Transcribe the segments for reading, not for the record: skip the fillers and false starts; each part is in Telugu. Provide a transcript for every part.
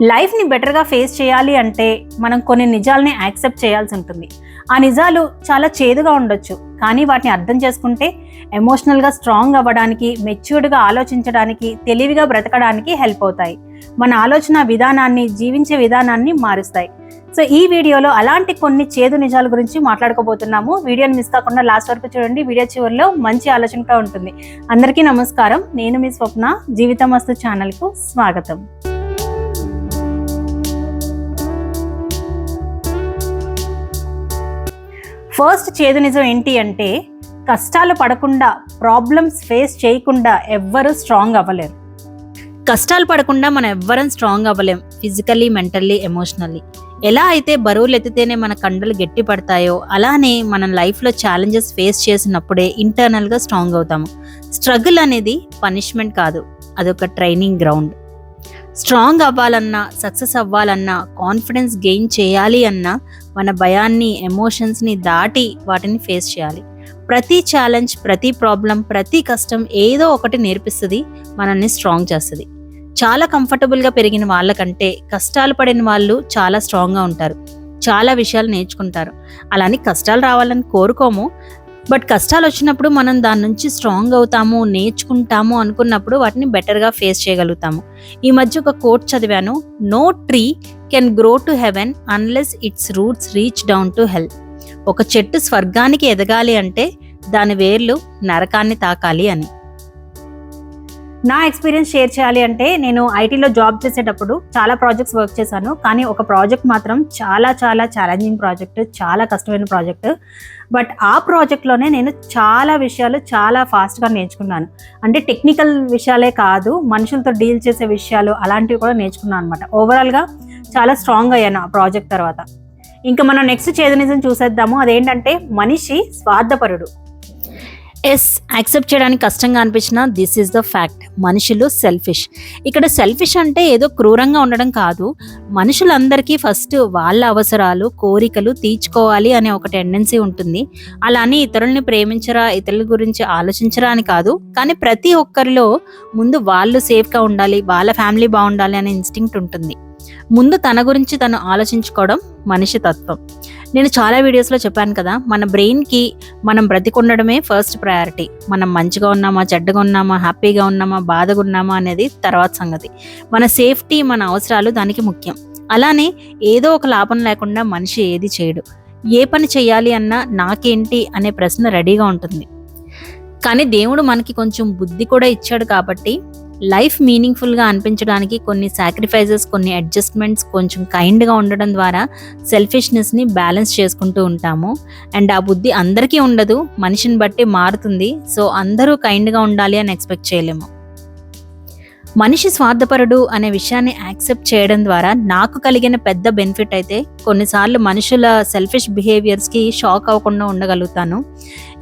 లైఫ్ని బెటర్గా ఫేస్ చేయాలి అంటే మనం కొన్ని నిజాలని యాక్సెప్ట్ చేయాల్సి ఉంటుంది. ఆ నిజాలు చాలా చేదుగా ఉండొచ్చు, కానీ వాటిని అర్థం చేసుకుంటే ఎమోషనల్గా స్ట్రాంగ్ అవ్వడానికి, మెచ్యూర్డ్గా ఆలోచించడానికి, తెలివిగా బ్రతకడానికి హెల్ప్ అవుతాయి. మన ఆలోచన విధానాన్ని, జీవించే విధానాన్ని మారుస్తాయి. సో ఈ వీడియోలో అలాంటి కొన్ని చేదు నిజాల గురించి మాట్లాడుకోబోతున్నాము. వీడియోని మిస్ కాకుండా లాస్ట్ వరకు చూడండి. వీడియో చివరిలో మంచి ఆలోచన కూడా ఉంటుంది. అందరికీ నమస్కారం. నేను మీ స్వప్న. జీవితం మస్తు ఛానల్కు స్వాగతం. ఫస్ట్ చేదు నిజం ఏంటి అంటే, కష్టాలు పడకుండా, ప్రాబ్లమ్స్ ఫేస్ చేయకుండా ఎవ్వరూ స్ట్రాంగ్ అవ్వలేరు. కష్టాలు పడకుండా మనం ఎవ్వరం స్ట్రాంగ్ అవ్వలేం, ఫిజికల్లీ, మెంటల్లీ, ఎమోషనల్లీ. ఎలా అయితే బరువులు ఎత్తితేనే మన కండలు గట్టి పడతాయో, అలానే మనం లైఫ్లో ఛాలెంజెస్ ఫేస్ చేసినప్పుడే ఇంటర్నల్గా స్ట్రాంగ్ అవుతాము. స్ట్రగుల్ అనేది పనిష్మెంట్ కాదు, అదొక ట్రైనింగ్ గ్రౌండ్. స్ట్రాంగ్ అవ్వాలన్నా, సక్సెస్ అవ్వాలన్నా, కాన్ఫిడెన్స్ గెయిన్ చేయాలి అన్నా మన భయాన్ని, ఎమోషన్స్ని దాటి వాటిని ఫేస్ చేయాలి. ప్రతి ఛాలెంజ్, ప్రతి ప్రాబ్లం, ప్రతి కష్టం ఏదో ఒకటి నేర్పిస్తుంది, మనల్ని స్ట్రాంగ్ చేస్తుంది. చాలా కంఫర్టబుల్గా పెరిగిన వాళ్ళకంటే కష్టాలు పడిన వాళ్ళు చాలా స్ట్రాంగ్గా ఉంటారు, చాలా విషయాలు నేర్చుకుంటారు. అలానే కష్టాలు రావాలని కోరుకోము, బట్ కష్టాలు వచ్చినప్పుడు మనం దాని నుంచి స్ట్రాంగ్ అవుతాము, నేర్చుకుంటాము అనుకున్నప్పుడు వాటిని బెటర్గా ఫేస్ చేయగలుగుతాము. ఈ మధ్య ఒక కోట్ చదివాను, no tree can grow to heaven unless its roots reach down to hell. ఒక చెట్టు స్వర్గానికి ఎదగాలి అంటే దాని వేర్లు నరకాన్ని తాకాలి అని. నా ఎక్స్పీరియన్స్ షేర్ చేయాలి అంటే, నేను ఐటీలో జాబ్ చేసేటప్పుడు చాలా ప్రాజెక్ట్స్ వర్క్ చేశాను. కానీ ఒక ప్రాజెక్ట్ మాత్రం చాలా చాలా ఛాలెంజింగ్ ప్రాజెక్ట్, చాలా కష్టమైన ప్రాజెక్ట్. బట్ ఆ ప్రాజెక్ట్లోనే నేను చాలా విషయాలు చాలా ఫాస్ట్గా నేర్చుకున్నాను. అంటే టెక్నికల్ విషయాలే కాదు, మనుషులతో డీల్ చేసే విషయాలు అలాంటివి కూడా నేర్చుకున్నాను అనమాట. ఓవరాల్గా చాలా స్ట్రాంగ్ అయ్యాను ఆ ప్రాజెక్ట్ తర్వాత. ఇంకా మనం నెక్స్ట్ చేదు నిజం చూసేద్దాము. అదేంటంటే, మనిషి స్వార్థపరుడు. యాక్సెప్ట్ చేయడానికి కష్టంగా అనిపించిన దిస్ ఈజ్ ద ఫ్యాక్ట్. మనుషులు సెల్ఫిష్. ఇక్కడ సెల్ఫిష్ అంటే ఏదో క్రూరంగా ఉండడం కాదు. మనుషులందరికీ ఫస్ట్ వాళ్ళ అవసరాలు, కోరికలు తీర్చుకోవాలి అనే ఒక టెండెన్సీ ఉంటుంది. అలానే ఇతరుల్ని ప్రేమించరా, ఇతరుల గురించి ఆలోచించరా అని కాదు, కానీ ప్రతి ఒక్కరిలో ముందు వాళ్ళు సేఫ్గా ఉండాలి, వాళ్ళ ఫ్యామిలీ బాగుండాలి అనే ఇన్స్టింక్ట్ ఉంటుంది. ముందు తన గురించి తను ఆలోచించుకోవడం మనిషి తత్వం. నేను చాలా వీడియోస్లో చెప్పాను కదా, మన బ్రెయిన్కి మనం బ్రతికుండడమే ఫస్ట్ ప్రయారిటీ. మనం మంచిగా ఉన్నామా, చెడ్డగా ఉన్నామా, హ్యాపీగా ఉన్నామా, బాధగా ఉన్నామా అనేది తర్వాత సంగతి. మన సేఫ్టీ, మన అవసరాలు దానికి ముఖ్యం. అలానే ఏదో ఒక లాభం లేకుండా మనిషి ఏది చేయడు. ఏ పని చేయాలి అన్నా నాకేంటి అనే ప్రశ్న రెడీగా ఉంటుంది. కానీ దేవుడు మనకి కొంచెం బుద్ధి కూడా ఇచ్చాడు కాబట్టి లైఫ్ మీనింగ్ఫుల్గా అనిపించడానికి కొన్ని సాక్రిఫైజెస్, కొన్ని అడ్జస్ట్మెంట్స్, కొంచెం కైండ్గా ఉండడం ద్వారా సెల్ఫిష్నెస్ని బ్యాలెన్స్ చేసుకుంటూ ఉంటాము. అండ్ ఆ బుద్ధి అందరికీ ఉండదు, మనిషిని బట్టి మారుతుంది. సో అందరూ కైండ్గా ఉండాలి అని ఎక్స్పెక్ట్ చేయలేము. మనిషి స్వార్థపరుడు అనే విషయాన్ని యాక్సెప్ట్ చేయడం ద్వారా నాకు కలిగిన పెద్ద బెనిఫిట్ అయితే, కొన్నిసార్లు మనుషుల సెల్ఫిష్ బిహేవియర్స్కి షాక్ అవ్వకుండా ఉండగలుగుతాను.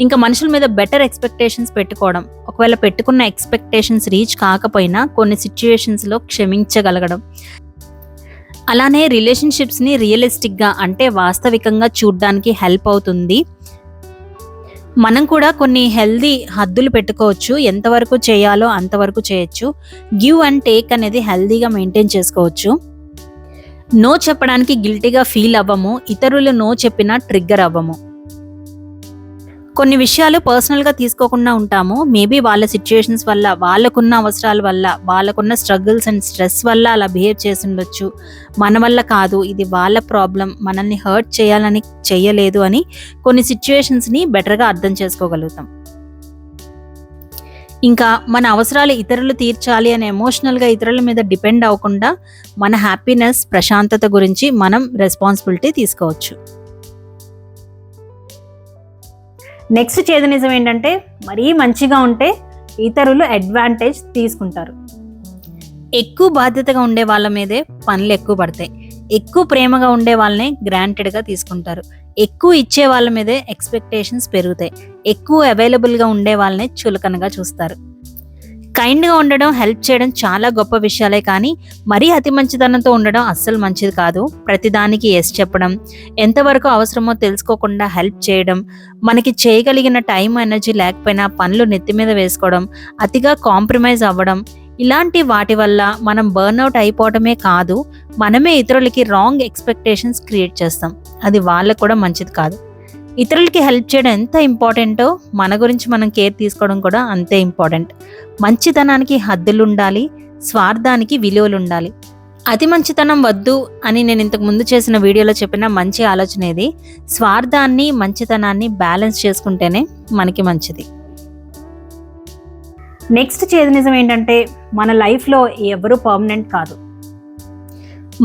ఇంకా మనుషుల మీద బెటర్ ఎక్స్పెక్టేషన్స్ పెట్టుకోవడం, ఒకవేళ పెట్టుకున్న ఎక్స్పెక్టేషన్స్ రీచ్ కాకపోయినా కొన్ని సిచ్యువేషన్స్లో క్షమించగలగడం. అలానే రిలేషన్షిప్స్ని రియలిస్టిక్గా, అంటే వాస్తవికంగా చూడడానికి హెల్ప్ అవుతుంది. మనం కూడా కొన్ని హెల్దీ హద్దులు పెట్టుకోవచ్చు, ఎంతవరకు చేయాలో అంతవరకు చేయొచ్చు. గివ్ అండ్ టేక్ అనేది హెల్దీగా మెయింటైన్ చేసుకోవచ్చు. నో చెప్పడానికి గిల్టీగా ఫీల్ అవ్వము, ఇతరులు నో చెప్పినా ట్రిగ్గర్ అవ్వము. కొన్ని విషయాలు పర్సనల్గా తీసుకోకుండా ఉంటాము. మేబీ వాళ్ళ సిచ్యుయేషన్స్ వల్ల, వాళ్ళకున్న అవసరాల వల్ల, వాళ్ళకున్న స్ట్రగుల్స్ అండ్ స్ట్రెస్ వల్ల అలా బిహేవ్ చేసి ఉండొచ్చు. మన వల్ల కాదు, ఇది వాళ్ళ ప్రాబ్లం, మనల్ని హర్ట్ చేయాలని చెయ్యలేదు అని కొన్ని సిచ్యుయేషన్స్ని బెటర్గా అర్థం చేసుకోగలుగుతాం. ఇంకా మన అవసరాలు ఇతరులు తీర్చాలి అని ఎమోషనల్గా ఇతరుల మీద డిపెండ్ అవ్వకుండా మన హ్యాపీనెస్, ప్రశాంతత గురించి మనం రెస్పాన్సిబిలిటీ తీసుకోవచ్చు. నెక్స్ట్ చేదు నిజం ఏంటంటే, మరీ మంచిగా ఉంటే ఇతరులు అడ్వాంటేజ్ తీసుకుంటారు. ఎక్కువ బాధ్యతగా ఉండే వాళ్ళ మీదే పనులు ఎక్కువ పడతాయి. ఎక్కువ ప్రేమగా ఉండే వాళ్ళనే గ్రాంటెడ్గా తీసుకుంటారు. ఎక్కువ ఇచ్చే వాళ్ళ మీదే ఎక్స్పెక్టేషన్స్ పెరుగుతాయి. ఎక్కువ అవైలబుల్గా ఉండే వాళ్ళనే చులకనగా చూస్తారు. కైండ్గా ఉండడం, హెల్ప్ చేయడం చాలా గొప్ప విషయాలే, కానీ మరీ అతి మంచితనంతో ఉండడం అస్సలు మంచిది కాదు. ప్రతిదానికి ఎస్ చెప్పడం, ఎంతవరకు అవసరమో తెలుసుకోకుండా హెల్ప్ చేయడం, మనకి చేయగలిగిన టైం, ఎనర్జీ లేకపోయినా పనులు నెత్తి మీద వేసుకోవడం, అతిగా కాంప్రమైజ్ అవ్వడం, ఇలాంటి వాటి వల్ల మనం బర్న్అవుట్ అయిపోవటమే కాదు, మనమే ఇతరులకి రాంగ్ ఎక్స్పెక్టేషన్స్ క్రియేట్ చేస్తాం. అది వాళ్ళకు కూడా మంచిది కాదు. ఇతరులకి హెల్ప్ చేయడం ఎంత ఇంపార్టెంటో మన గురించి మనం కేర్ తీసుకోవడం కూడా అంతే ఇంపార్టెంట్. మంచితనానికి హద్దులు ఉండాలి, స్వార్థానికి విలువలు ఉండాలి. అతి మంచితనం వద్దు అని నేను ఇంతకు ముందు చేసిన వీడియోలో చెప్పిన మంచి ఆలోచన ఇది. స్వార్థాన్ని మంచితనాన్ని బ్యాలెన్స్ చేసుకుంటేనే మనకి మంచిది. నెక్స్ట్ చేదు నిజం ఏంటంటే, మన లైఫ్లో ఎవరు పర్మనెంట్ కాదు.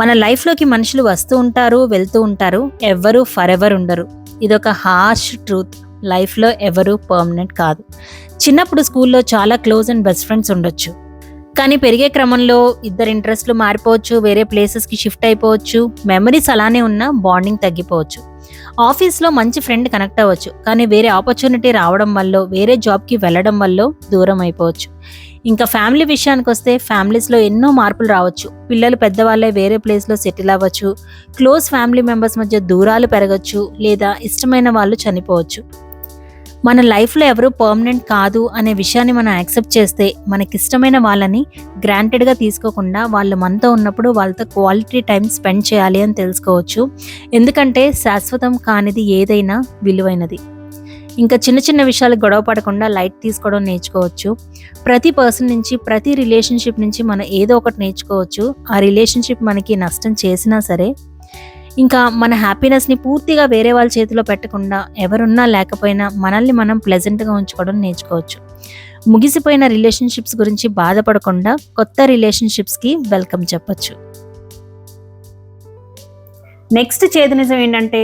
మన లైఫ్లోకి మనుషులు వస్తూ ఉంటారు, వెళ్తూ ఉంటారు, ఎవ్వరూ ఫర్ ఎవర్ ఉండరు. ఇదొక హార్ష్ ట్రూత్. లైఫ్లో ఎవరు పర్మనెంట్ కాదు. చిన్నప్పుడు స్కూల్లో చాలా క్లోజ్ అండ్ బెస్ట్ ఫ్రెండ్స్ ఉండొచ్చు, కానీ పెరిగే క్రమంలో ఇద్దరు ఇంట్రెస్ట్లు మారిపోవచ్చు, వేరే ప్లేసెస్కి షిఫ్ట్ అయిపోవచ్చు, మెమరీస్ అలానే ఉన్న బాండింగ్ తగ్గిపోవచ్చు. ఆఫీస్లో మంచి ఫ్రెండ్ కనెక్ట్ అవ్వచ్చు, కానీ వేరే ఆపర్చునిటీ రావడం వల్ల, వేరే జాబ్కి వెళ్ళడం వల్ల దూరం అయిపోవచ్చు. ఇంకా ఫ్యామిలీ విషయానికి వస్తే ఫ్యామిలీస్లో ఎన్నో మార్పులు రావచ్చు. పిల్లలు పెద్దవాళ్ళే వేరే ప్లేస్లో సెటిల్ అవ్వచ్చు, క్లోజ్ ఫ్యామిలీ మెంబర్స్ మధ్య దూరాలు పెరగచ్చు, లేదా ఇష్టమైన వాళ్ళు చనిపోవచ్చు. మన లైఫ్లో ఎవరు పర్మనెంట్ కాదు అనే విషయాన్ని మనం యాక్సెప్ట్ చేస్తే, మనకిష్టమైన వాళ్ళని గ్రాంటెడ్గా తీసుకోకుండా వాళ్ళు మనతో ఉన్నప్పుడు వాళ్ళతో క్వాలిటీ టైం స్పెండ్ చేయాలి అని తెలుసుకోవచ్చు. ఎందుకంటే శాశ్వతం కానిది ఏదైనా విలువైనది. ఇంకా చిన్న చిన్న విషయాలు గొడవ పడకుండా లైట్ తీసుకోవడం నేర్చుకోవచ్చు. ప్రతి పర్సన్ నుంచి, ప్రతి రిలేషన్షిప్ నుంచి మనం ఏదో ఒకటి నేర్చుకోవచ్చు. ఆ రిలేషన్షిప్ మనకి నష్టం చేసినా సరే, ఇంకా మన హ్యాపీనెస్ని పూర్తిగా వేరే వాళ్ళ చేతిలో పెట్టకుండా, ఎవరున్నా లేకపోయినా మనల్ని మనం ప్లెజెంట్గా ఉంచుకోవడం నేర్చుకోవచ్చు. ముగిసిపోయిన రిలేషన్షిప్స్ గురించి బాధపడకుండా కొత్త రిలేషన్షిప్స్కి వెల్కమ్ చెప్పచ్చు. నెక్స్ట్ చేదు నిజం ఏంటంటే,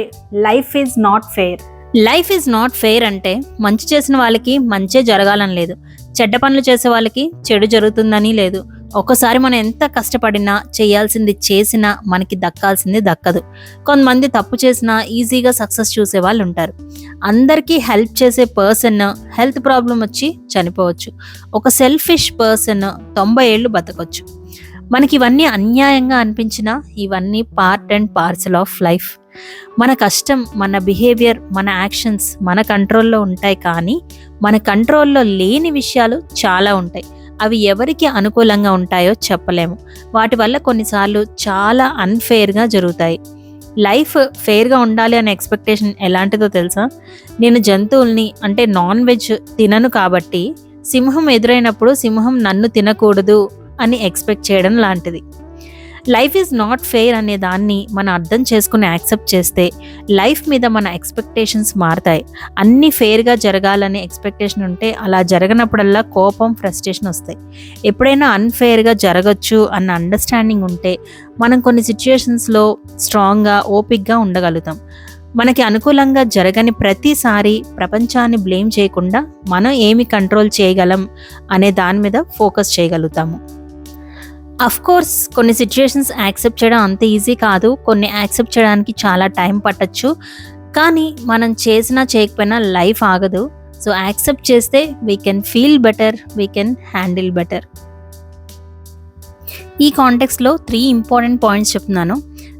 life is not fair. Life is not fair అంటే మంచి చేసిన వాళ్ళకి మంచే జరగాలని లేదు, చెడ్డ పనులు చేసే వాళ్ళకి చెడు జరుగుతుందని లేదు. ఒక్కసారి మనం ఎంత కష్టపడినా, చేయాల్సింది చేసినా మనకి దక్కాల్సింది దక్కదు. కొంతమంది తప్పు చేసినా ఈజీగా సక్సెస్ చూసే వాళ్ళు ఉంటారు. అందరికీ హెల్ప్ చేసే పర్సన్ హెల్త్ ప్రాబ్లం వచ్చి చనిపోవచ్చు. ఒక సెల్ఫిష్ పర్సన్ 90 ఏళ్ళు బతకొచ్చు. మనకి ఇవన్నీ అన్యాయంగా అనిపించినా ఇవన్నీ part and parcel of life. మన కష్టం, మన బిహేవియర్, మన యాక్షన్స్ మన కంట్రోల్లో ఉంటాయి, కానీ మన కంట్రోల్లో లేని విషయాలు చాలా ఉంటాయి. అవి ఎవరికి అనుకూలంగా ఉంటాయో చెప్పలేము. వాటి వల్ల కొన్నిసార్లు చాలా అన్ఫెయిర్గా జరుగుతాయి. లైఫ్ ఫెయిర్గా ఉండాలి అనే ఎక్స్పెక్టేషన్ ఎలాంటిదో తెలుసా? నేను జంతువుల్ని అంటే నాన్ వెజ్ తినను కాబట్టి సింహం ఎదురైనప్పుడు సింహం నన్ను తినకూడదు అని ఎక్స్పెక్ట్ చేయడం లాంటిది. లైఫ్ ఈజ్ నాట్ ఫెయిర్ అనే దాన్ని మనం అర్థం చేసుకుని యాక్సెప్ట్ చేస్తే లైఫ్ మీద మన ఎక్స్పెక్టేషన్స్ మారుతాయి. అన్నీ ఫెయిర్గా జరగాలనే ఎక్స్పెక్టేషన్ ఉంటే అలా జరగనప్పుడల్లా కోపం, ఫ్రస్ట్రేషన్ వస్తాయి. ఎప్పుడైనా అన్ఫెయిర్గా జరగచ్చు అన్న అండర్స్టాండింగ్ ఉంటే మనం కొన్ని సిచ్యుయేషన్స్లో స్ట్రాంగ్గా, ఓపిక్గా ఉండగలుగుతాం. మనకి అనుకూలంగా జరగని ప్రతిసారి ప్రపంచాన్ని బ్లేమ్ చేయకుండా మనం ఏమి కంట్రోల్ చేయగలం అనే దాని మీద ఫోకస్ చేయగలుగుతాము. అఫ్ కోర్స్ కొన్ని సిచ్యుయేషన్స్ యాక్సెప్ట్ చేయడం అంత ఈజీ కాదు. కొన్ని యాక్సెప్ట్ చేయడానికి చాలా టైం పట్టచ్చు. కానీ మనం చేసినా చేయకపోయినా లైఫ్ ఆగదు. సో యాక్సెప్ట్ చేస్తే we can feel better, we can handle better. ఈ కాంటెక్స్లో 3 ఇంపార్టెంట్ పాయింట్స్ చెప్తున్నాను.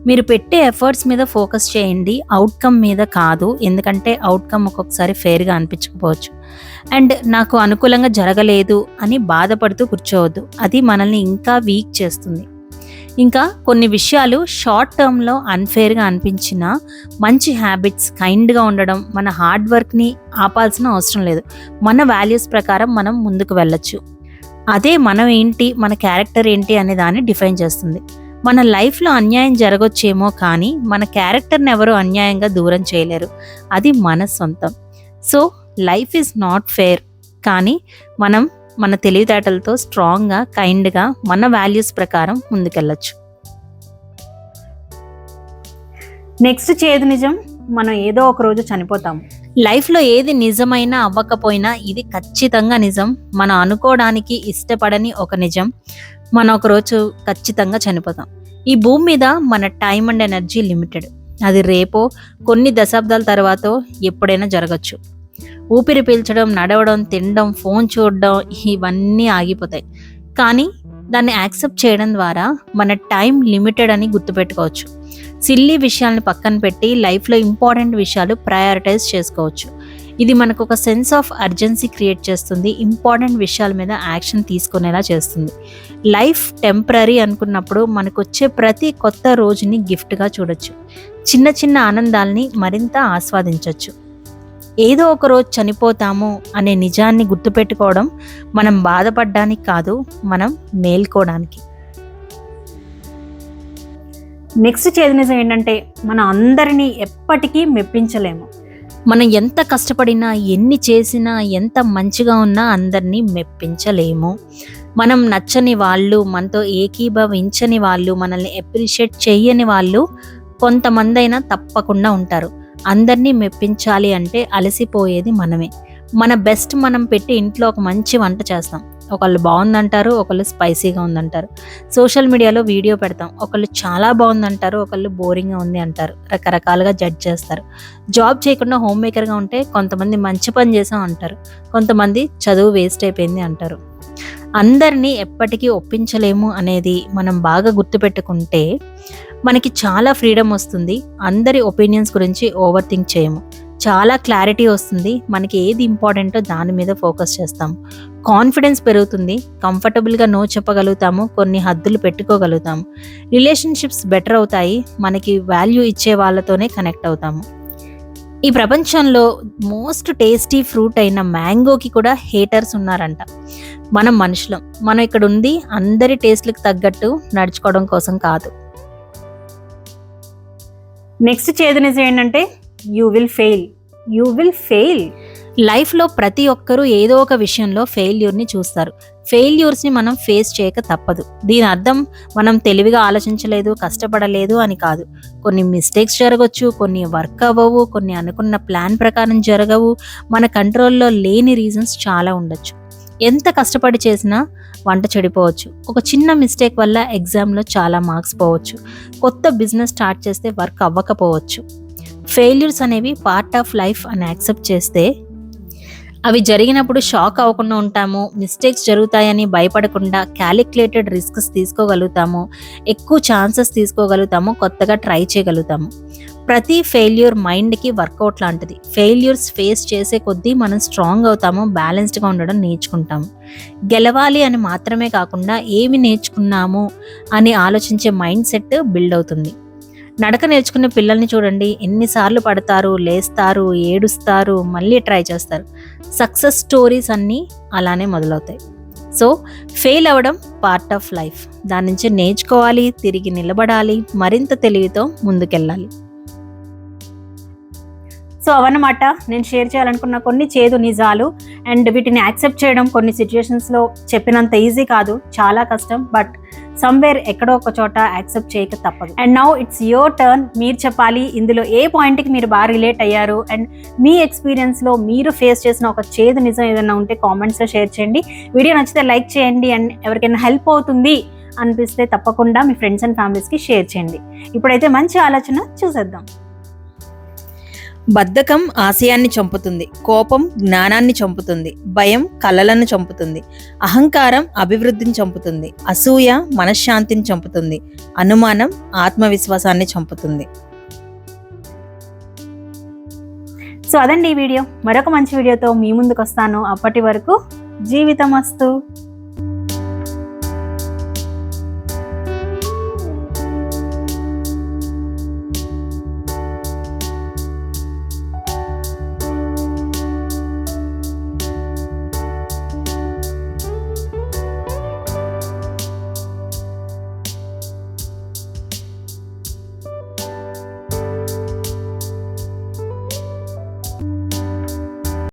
మీరు పెట్టే ఎఫర్ట్స్ మీద ఫోకస్ చేయండి, అవుట్కమ్ మీద కాదు. ఎందుకంటే అవుట్కమ్ ఒక్కొక్కసారి ఫెయిర్గా అనిపించకపోవచ్చు. అండ్ నాకు అనుకూలంగా జరగలేదు అని బాధపడుతూ కూర్చోవద్దు, అది మనల్ని ఇంకా వీక్ చేస్తుంది. ఇంకా కొన్ని విషయాలు షార్ట్ టర్మ్లో అన్ఫెయిర్గా అనిపించినా మంచి హ్యాబిట్స్, కైండ్గా ఉండడం, మన హార్డ్ వర్క్ని ఆపాల్సిన అవసరం లేదు. మన వాల్యూస్ ప్రకారం మనం ముందుకు వెళ్ళొచ్చు. అదే మనం ఏంటి, మన క్యారెక్టర్ ఏంటి అనే దాన్ని డిఫైన్ చేస్తుంది. మన లైఫ్లో అన్యాయం జరగొచ్చేమో, కానీ మన క్యారెక్టర్ని ఎవరు అన్యాయంగా దూరం చేయలేరు. అది మన సొంతం. So life is not fair, కానీ మనం మన తెలివితేటలతో స్ట్రాంగ్గా, కైండ్గా, మన వాల్యూస్ ప్రకారం ముందుకెళ్ళచ్చు. నెక్స్ట్ చేదు నిజం, మనం ఏదో ఒక రోజు చనిపోతాము. లైఫ్లో ఏది నిజమైనా అవ్వకపోయినా ఇది ఖచ్చితంగా నిజం. మనం అనుకోవడానికి ఇష్టపడని ఒక నిజం, మనం ఒకరోజు ఖచ్చితంగా చనిపోతాం. ఈ భూమి మీద మన టైం అండ్ ఎనర్జీ లిమిటెడ్. అది రేపో, కొన్ని దశాబ్దాల తర్వాతో ఎప్పుడైనా జరగచ్చు. ఊపిరి పీల్చడం, నడవడం, తినడం, ఫోన్ చూడడం ఇవన్నీ ఆగిపోతాయి. కానీ దాన్ని యాక్సెప్ట్ చేయడం ద్వారా మన టైం లిమిటెడ్ అని గుర్తుపెట్టుకోవచ్చు. సిల్లీ విషయాలను పక్కన పెట్టి లైఫ్లో ఇంపార్టెంట్ విషయాలు ప్రయారిటైజ్ చేసుకోవచ్చు. ఇది మనకు ఒక సెన్స్ ఆఫ్ అర్జెన్సీ క్రియేట్ చేస్తుంది, ఇంపార్టెంట్ విషయాల మీద యాక్షన్ తీసుకునేలా చేస్తుంది. లైఫ్ టెంపరరీ అనుకున్నప్పుడు మనకు వచ్చే ప్రతి కొత్త రోజుని గిఫ్ట్గా చూడొచ్చు. చిన్న చిన్న ఆనందాల్ని మరింత ఆస్వాదించవచ్చు. ఏదో ఒక రోజు చనిపోతాము అనే నిజాన్ని గుర్తుపెట్టుకోవడం మనం బాధపడడానికి కాదు, మనం మేల్కోవడానికి. నెక్స్ట్ చేదు నిజం ఏంటంటే మనం అందరినీ ఎప్పటికీ మెప్పించలేము. మనం ఎంత కష్టపడినా, ఎన్ని చేసినా, ఎంత మంచిగా ఉన్నా అందరినీ మెప్పించలేము. మనం నచ్చని వాళ్ళు, మనతో ఏకీభవించని వాళ్ళు, మనల్ని అప్రిషియేట్ చేయని వాళ్ళు కొంతమంది అయినా తప్పకుండా ఉంటారు. అందరినీ మెప్పించాలి అంటే అలసిపోయేది మనమే. మన బెస్ట్ మనం పెట్టి ఇంట్లో ఒక మంచి వంట చేస్తాం, ఒకళ్ళు బాగుందంటారు, ఒకళ్ళు స్పైసీగా ఉందంటారు. సోషల్ మీడియాలో వీడియో పెడతాం, ఒకళ్ళు చాలా బాగుందంటారు, ఒకళ్ళు బోరింగ్గా ఉంది అంటారు. రకరకాలుగా జడ్జ్ చేస్తారు. జాబ్ చేయకుండా హోమ్ మేకర్గా ఉంటే కొంతమంది మంచి పని చేసాం అంటారు, కొంతమంది చదువు వేస్ట్ అయిపోయింది అంటారు. అందరినీ ఎప్పటికీ ఒప్పించలేము అనేది మనం బాగా గుర్తుపెట్టుకుంటే మనకి చాలా ఫ్రీడమ్ వస్తుంది. అందరి ఒపీనియన్స్ గురించి ఓవర్ థింక్ చేయము. చాలా క్లారిటీ వస్తుంది. మనకి ఏది ఇంపార్టెంటో దాని మీద ఫోకస్ చేస్తాము. కాన్ఫిడెన్స్ పెరుగుతుంది. కంఫర్టబుల్గా నో చెప్పగలుగుతాము, కొన్ని హద్దులు పెట్టుకోగలుగుతాము. రిలేషన్షిప్స్ బెటర్ అవుతాయి. మనకి వాల్యూ ఇచ్చే వాళ్ళతోనే కనెక్ట్ అవుతాము. ఈ ప్రపంచంలో మోస్ట్ టేస్టీ ఫ్రూట్ అయిన మ్యాంగోకి కూడా హేటర్స్ ఉన్నారంట. మనం మనుషులం. మనం ఇక్కడ ఉంది అందరి టేస్ట్లకు తగ్గట్టు నడుచుకోవడం కోసం కాదు. నెక్స్ట్ చేదు నిజం ఏంటంటే యూ విల్ ఫెయిల్. లైఫ్లో ప్రతి ఒక్కరూ ఏదో ఒక విషయంలో ఫెయిల్యూర్ని చూస్తారు. ఫెయిల్యూర్స్ని మనం ఫేస్ చేయక తప్పదు. దీని అర్థం మనం తెలివిగా ఆలోచించలేదు, కష్టపడలేదు అని కాదు. కొన్ని మిస్టేక్స్ జరగవచ్చు, కొన్ని వర్క్ అవ్వవు, కొన్ని అనుకున్న ప్లాన్ ప్రకారం జరగవు. మన కంట్రోల్లో లేని రీజన్స్ చాలా ఉండొచ్చు. ఎంత కష్టపడి చేసినా వంట చెడిపోవచ్చు. ఒక చిన్న మిస్టేక్ వల్ల ఎగ్జామ్లో చాలా మార్క్స్ పోవచ్చు. కొత్త బిజినెస్ స్టార్ట్ చేస్తే వర్క్ అవ్వకపోవచ్చు. ఫెయిల్యూర్స్ అనేవి పార్ట్ ఆఫ్ లైఫ్ అని యాక్సెప్ట్ చేస్తే అవి జరిగినప్పుడు షాక్ అవ్వకుండా ఉంటాము. మిస్టేక్స్ జరుగుతాయని భయపడకుండా క్యాలిక్యులేటెడ్ రిస్క్స్ తీసుకోగలుగుతాము. ఎక్కువ ఛాన్సెస్ తీసుకోగలుగుతాము. కొత్తగా ట్రై చేయగలుగుతాము. ప్రతి ఫెయిల్యూర్ మైండ్కి వర్కౌట్ లాంటిది. ఫెయిల్యూర్స్ ఫేస్ చేసే కొద్దీ మనం స్ట్రాంగ్ అవుతాము, బ్యాలెన్స్డ్గా ఉండడం నేర్చుకుంటాము. గెలవాలి అని మాత్రమే కాకుండా ఏమి నేర్చుకున్నాము అని ఆలోచించే మైండ్ సెట్ బిల్డ్ అవుతుంది. నడక నేర్చుకునే పిల్లల్ని చూడండి, ఎన్నిసార్లు పడతారు, లేస్తారు, ఏడుస్తారు, మళ్ళీ ట్రై చేస్తారు. సక్సెస్ స్టోరీస్ అన్నీ అలానే మొదలవుతాయి. సో ఫెయిల్ అవ్వడం పార్ట్ ఆఫ్ లైఫ్. దాని నుంచి నేర్చుకోవాలి, తిరిగి నిలబడాలి, మరింత తెలివితో ముందుకెళ్ళాలి. సో అవన్నమాట నేను షేర్ చేయాలనుకున్న కొన్ని చేదు నిజాలు. అండ్ వీటిని యాక్సెప్ట్ చేయడం కొన్ని సిచ్యుయేషన్స్లో చెప్పినంత ఈజీ కాదు, చాలా కష్టం. బట్ సమ్వేర్ ఎక్కడో ఒక చోట యాక్సెప్ట్ చేయక తప్పదు. And now it's your turn. మీరు చెప్పాలి ఇందులో ఏ పాయింట్కి మీరు బాగా రిలేట్ అయ్యారు, అండ్ మీ ఎక్స్పీరియన్స్లో మీరు ఫేస్ చేసిన ఒక చేదు నిజం ఏదైనా ఉంటే కామెంట్స్లో షేర్ చేయండి. వీడియో నచ్చితే లైక్ చేయండి. అండ్ ఎవరికైనా హెల్ప్ అవుతుంది అనిపిస్తే తప్పకుండా మీ ఫ్రెండ్స్ అండ్ ఫ్యామిలీస్కి షేర్ చేయండి. ఇప్పుడైతే మంచి ఆలోచన చూసేద్దాం. బద్ధకం ఆశయాన్ని చంపుతుంది, కోపం జ్ఞానాన్ని చంపుతుంది, భయం కలలను చంపుతుంది, అహంకారం అభివృద్ధిని చంపుతుంది, అసూయ మనశ్శాంతిని చంపుతుంది, అనుమానం ఆత్మవిశ్వాసాన్ని చంపుతుంది. సో అదండి ఈ వీడియో. మరొక మంచి వీడియోతో మీ ముందుకు వస్తాను. అప్పటి వరకు జీవితమస్తు.